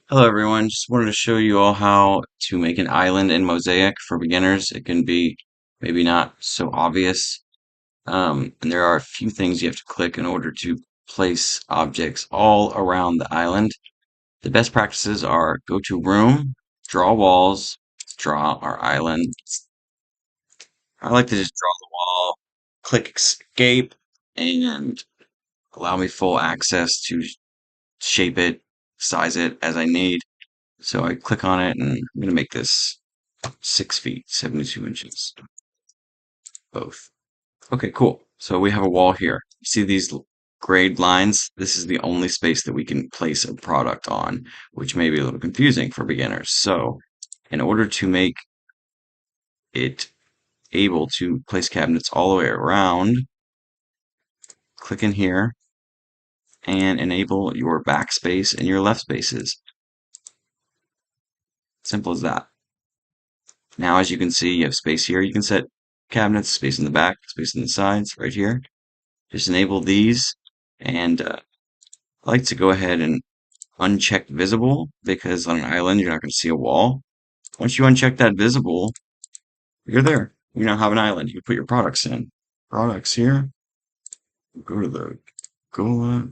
Hello everyone, just wanted to show you all how to make an island in Mosaic for beginners. It can be maybe not so obvious, and there are a few things you have to click in order to place objects all around the island. The best practices are go to Room, Draw Walls, draw our island. I like to just draw the wall, click Escape, and allow me full access to shape it, size it as I need. So I click on it and I'm going to make this 6 feet, 72 inches, both. Okay, cool. So we have a wall here. You see these grayed lines? This is the only space that we can place a product on, which may be a little confusing for beginners. So in order to make it able to place cabinets all the way around, click in here and enable your backspace and your left spaces. Simple as that. Now, as you can see, you have space here. You can set cabinets, space in the back, space in the sides, right here. Just enable these, and I like to go ahead and uncheck visible, because on an island, you're not going to see a wall. Once you uncheck that visible, you're there. You now have an island. You can put your products in. Products here. Go to the Gola.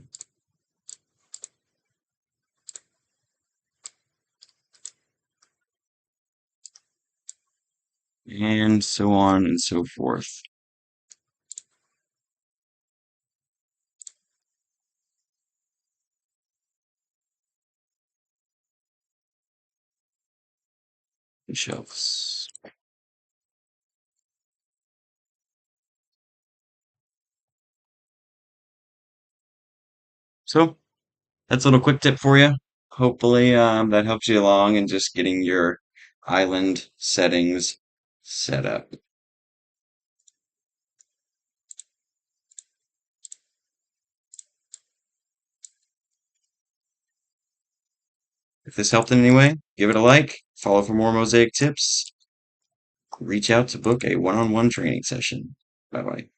And so on and so forth. Shelves. So that's a little quick tip for you. Hopefully, that helps you along in just getting your island settings set up. If this helped in any way, give it a like, follow for more Mosaic tips, reach out to book a one-on-one training session. Bye bye.